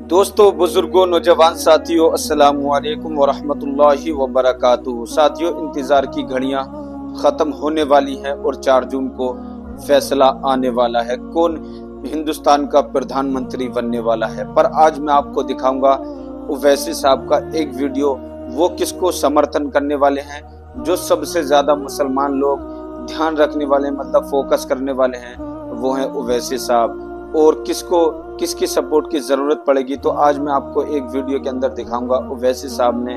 दोस्तों, बुजुर्गों, नौजवान साथियों, अस्सलामु अलैकुम वरहमतुल्लाहि वबरकातुहू। साथियों, इंतजार की घड़ियां खत्म होने वाली हैं और 4 जून को फैसला आने वाला है कौन हिंदुस्तान का प्रधानमंत्री बनने वाला है। पर आज मैं आपको दिखाऊंगा ओवैसी साहब का एक वीडियो। वो किसको समर्थन करने वाले हैं, जो सबसे ज्यादा मुसलमान लोग ध्यान रखने वाले, मतलब फोकस करने वाले हैं, वो हैं ओवैसी साहब। और किसको किसकी सपोर्ट की जरूरत पड़ेगी, तो आज मैं आपको एक वीडियो के अंदर दिखाऊंगा ओवैसी साहब ने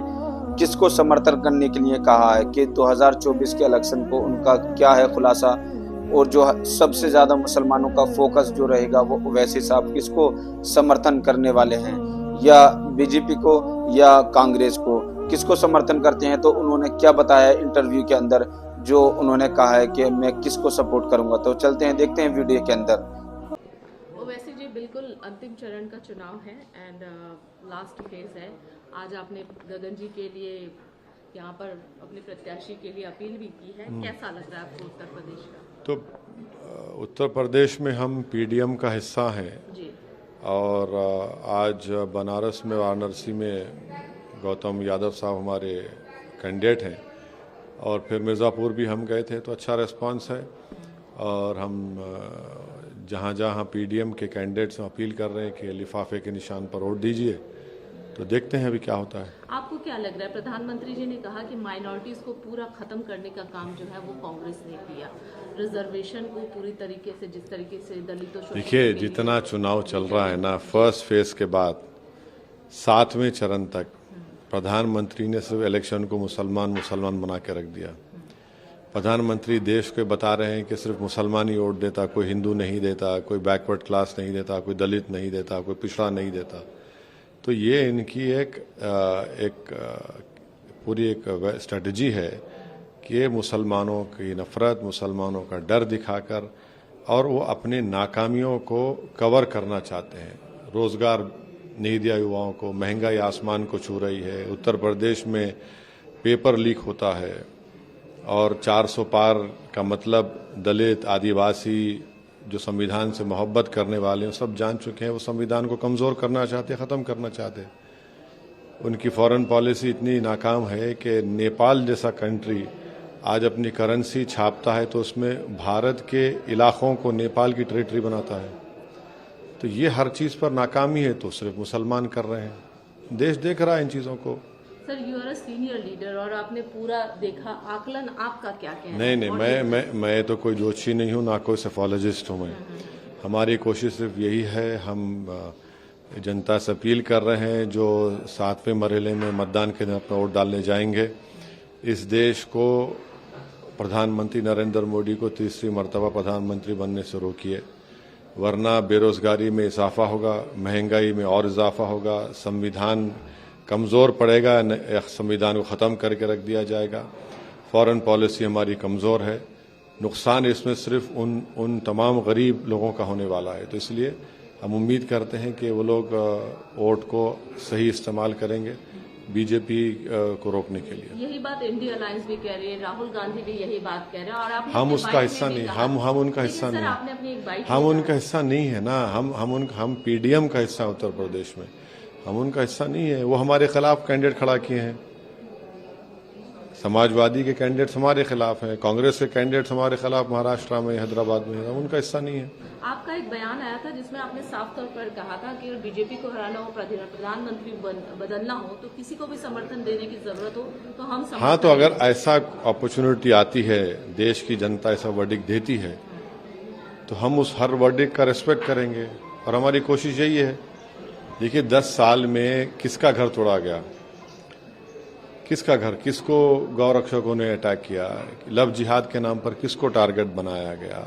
किसको समर्थन करने के लिए कहा है कि 2024 के इलेक्शन को उनका क्या है खुलासा। और जो सबसे ज्यादा मुसलमानों का फोकस जो रहेगा वो ओवैसी साहब किसको समर्थन करने वाले हैं, या बीजेपी को या कांग्रेस को, किसको समर्थन करते हैं। तो उन्होंने क्या बताया है इंटरव्यू के अंदर, जो उन्होंने कहा है कि मैं किसको सपोर्ट करूंगा। तो चलते हैं, देखते हैं वीडियो के अंदर। वैसे जी बिल्कुल अंतिम चरण का चुनाव है एंड लास्ट फेज है। आज आपने गगन जी के लिए यहाँ पर अपने प्रत्याशी के लिए अपील भी की है। कैसा लग रहा है आपको उत्तर प्रदेश का? तो उत्तर प्रदेश में हम पीडीएम का हिस्सा हैं जी। और आज बनारस में वाराणसी में गौतम यादव साहब हमारे कैंडिडेट हैं और फिर मिर्ज़ापुर भी हम गए थे, तो अच्छा रिस्पांस है। और हम जहाँ जहाँ पीडीएम के कैंडिडेट्स से अपील कर रहे हैं कि लिफाफे के निशान पर वोट दीजिए, तो देखते हैं अभी क्या होता है। आपको क्या लग रहा है? प्रधानमंत्री जी ने कहा कि माइनॉरिटीज को पूरा खत्म करने का काम जो है वो कांग्रेस ने किया, रिजर्वेशन को पूरी तरीके से, जिस तरीके से दलितों, देखिए, जितना चुनाव चल रहा है ना, फर्स्ट फेज के बाद 7वें चरण तक प्रधानमंत्री ने सिर्फ इलेक्शन को मुसलमान बना के रख दिया। प्रधानमंत्री देश को बता रहे हैं कि सिर्फ मुसलमान ही वोट देता, कोई हिंदू नहीं देता, कोई बैकवर्ड क्लास नहीं देता, कोई दलित नहीं देता, कोई पिछड़ा नहीं देता। तो ये इनकी एक पूरी एक स्ट्रेटजी है कि मुसलमानों की नफरत, मुसलमानों का डर दिखाकर, और वो अपने नाकामियों को कवर करना चाहते हैं। रोजगार नहीं दिया युवाओं को, महंगाई आसमान को छू रही है, उत्तर प्रदेश में पेपर लीक होता है, और 400 पार का मतलब दलित, आदिवासी जो संविधान से मोहब्बत करने वाले हैं सब जान चुके हैं। वो संविधान को कमज़ोर करना चाहते, ख़त्म करना चाहते। उनकी फॉरेन पॉलिसी इतनी नाकाम है कि नेपाल जैसा कंट्री आज अपनी करेंसी छापता है तो उसमें भारत के इलाकों को नेपाल की टेरिटरी बनाता है। तो ये हर चीज़ पर नाकामी है, तो सिर्फ मुसलमान कर रहे हैं। देश देख रहा है इन चीज़ों को। Sir, you are a senior leader और आपने पूरा देखा, आकलन आपका क्या कहना नहीं है? नहीं, मैं तो कोई जोशी नहीं हूँ, ना कोई सेफोलॉजिस्ट हूँ मैं। हमारी कोशिश सिर्फ यही है, हम जनता से अपील कर रहे हैं जो 7वें मरहले में मतदान के दिन अपना वोट डालने जाएंगे, इस देश को प्रधानमंत्री नरेंद्र मोदी को तीसरी मरतबा प्रधानमंत्री बनने से रोकिए, वरना बेरोजगारी में इजाफा होगा, महंगाई में और इजाफा होगा, संविधान कमज़ोर पड़ेगा, संविधान को ख़त्म करके रख दिया जाएगा। फॉरेन पॉलिसी हमारी कमज़ोर है, नुकसान इसमें सिर्फ उन तमाम गरीब लोगों का होने वाला है। तो इसलिए हम उम्मीद करते हैं कि वो लोग वोट को सही इस्तेमाल करेंगे बीजेपी को रोकने के लिए। यही बात इंडिया अलायंस भी कह रही है, राहुल गांधी भी यही बात कह रहे हैं, और आप हम उसका हिस्सा नहीं, हम उनका हिस्सा नहीं, हम उनका हिस्सा नहीं है ना। हम पीडीएम का हिस्सा उत्तर प्रदेश में, हम उनका हिस्सा नहीं है। वो हमारे खिलाफ कैंडिडेट खड़ा किए हैं, समाजवादी के कैंडिडेट्स हमारे खिलाफ हैं, कांग्रेस के कैंडिडेट्स हमारे खिलाफ महाराष्ट्र में, हैदराबाद में, हम उनका हिस्सा नहीं है। आपका एक बयान आया था जिसमें आपने साफ तौर पर कहा था कि अगर बीजेपी को हराना हो, प्रधानमंत्री बदलना हो, तो किसी को भी समर्थन देने की जरूरत हो तो हम समर्थन। हाँ, तो अगर ऐसा अपॉर्चुनिटी आती है, देश की जनता ऐसा वर्डिक्ट देती है, तो हम उस हर वर्डिक्ट का रिस्पेक्ट करेंगे और हमारी कोशिश यही है। देखिए, 10 साल में किसका घर तोड़ा गया, किसका घर, किसको गौरक्षकों ने अटैक किया, लव जिहाद के नाम पर किसको टारगेट बनाया गया,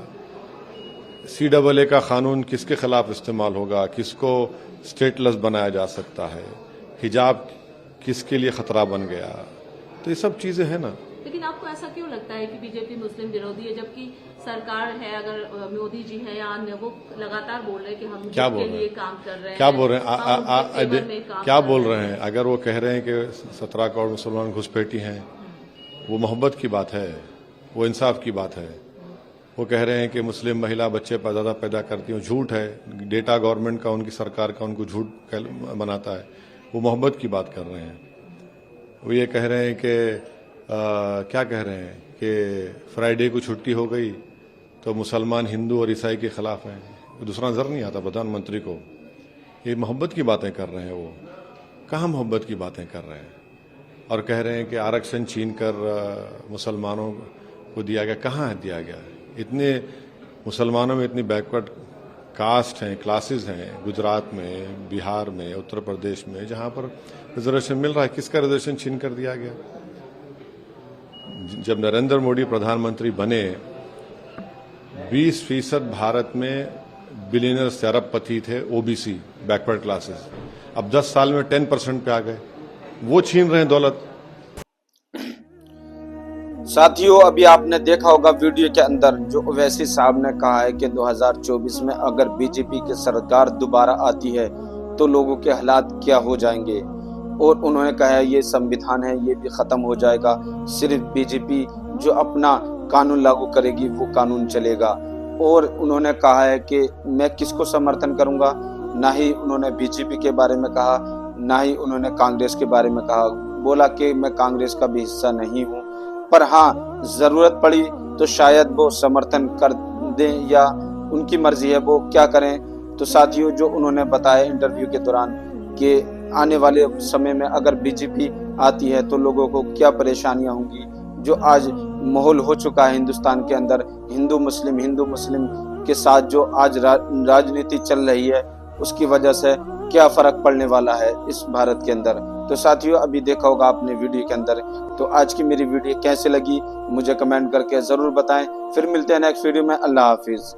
CAA का कानून किसके खिलाफ इस्तेमाल होगा, किसको स्टेटलेस बनाया जा सकता है, हिजाब किसके लिए खतरा बन गया। तो ये सब चीजें हैं ना। लेकिन आपको ऐसा क्यों लगता है कि बीजेपी मुस्लिम विरोधी है, जबकि सरकार है, अगर मोदी जी है या अन्य, वो लगातार बोल रहे हैं कि हम क्या के लिए काम कर रहे हैं, क्या बोल रहे हैं, क्या बोल रहे हैं? अगर वो कह रहे हैं कि 17 करोड़ मुसलमान घुसपैठी हैं, वो मोहब्बत की बात है, वो इंसाफ की बात है। वो कह रहे हैं कि मुस्लिम महिला बच्चे ज़्यादा पैदा करती हैं, झूठ है। डेटा गवर्नमेंट का, उनकी सरकार का उनको झूठ बनाता है। वो मोहब्बत की बात कर रहे हैं। वो ये कह रहे हैं कि क्या कह रहे हैं कि फ्राइडे को छुट्टी हो गई तो मुसलमान हिंदू और ईसाई के खिलाफ हैं। दूसरा नजर नहीं आता प्रधानमंत्री को। ये मोहब्बत की बातें कर रहे हैं। वो कहाँ मोहब्बत की बातें कर रहे हैं? और कह रहे हैं कि आरक्षण छीन कर मुसलमानों को दिया गया। कहाँ है दिया गया? इतने मुसलमानों में इतनी बैकवर्ड कास्ट हैं, क्लासेस हैं गुजरात में, बिहार में, उत्तर प्रदेश में, जहाँ पर रिजर्वेशन मिल रहा है। किसका रिजर्वेशन छीन कर दिया गया? जब नरेंद्र मोदी प्रधानमंत्री बने 20% भारत में बिलियनर्स, अरबपति थे, ओबीसी, बैकवर्ड क्लासेस। अब 10 साल में 10% पे आ गए। वो छीन रहे हैं दौलत। साथियों, अभी आपने देखा होगा वीडियो के अंदर जो ओवैसी साहब ने कहा है कि 2024 में अगर बीजेपी की सरकार दोबारा आती है तो लोगों के हालात क्या हो जाएंगे। और उन्होंने कहा है ये संविधान है, ये भी खत्म हो जाएगा, सिर्फ बीजेपी जो अपना कानून लागू करेगी वो कानून चलेगा। और उन्होंने कहा है कि मैं किसको समर्थन करूंगा। ना ही उन्होंने बीजेपी के बारे में कहा, ना ही उन्होंने कांग्रेस के बारे में कहा। बोला कि मैं कांग्रेस का भी हिस्सा नहीं हूँ, पर हाँ जरूरत पड़ी तो शायद वो समर्थन कर दें, या उनकी मर्जी है वो क्या करें। तो साथियों, जो उन्होंने बताया इंटरव्यू के दौरान कि आने वाले समय में अगर बीजेपी आती है तो लोगों को क्या परेशानियां होंगी। जो आज माहौल हो चुका है हिंदुस्तान के अंदर, हिंदू मुस्लिम के साथ जो आज राजनीति चल रही है, उसकी वजह से क्या फर्क पड़ने वाला है इस भारत के अंदर। तो साथियों, अभी देखा होगा आपने वीडियो के अंदर। तो आज की मेरी वीडियो कैसे लगी मुझे कमेंट करके जरूर बताएं। फिर मिलते हैं नेक्स्ट वीडियो में। अल्लाह हाफिज।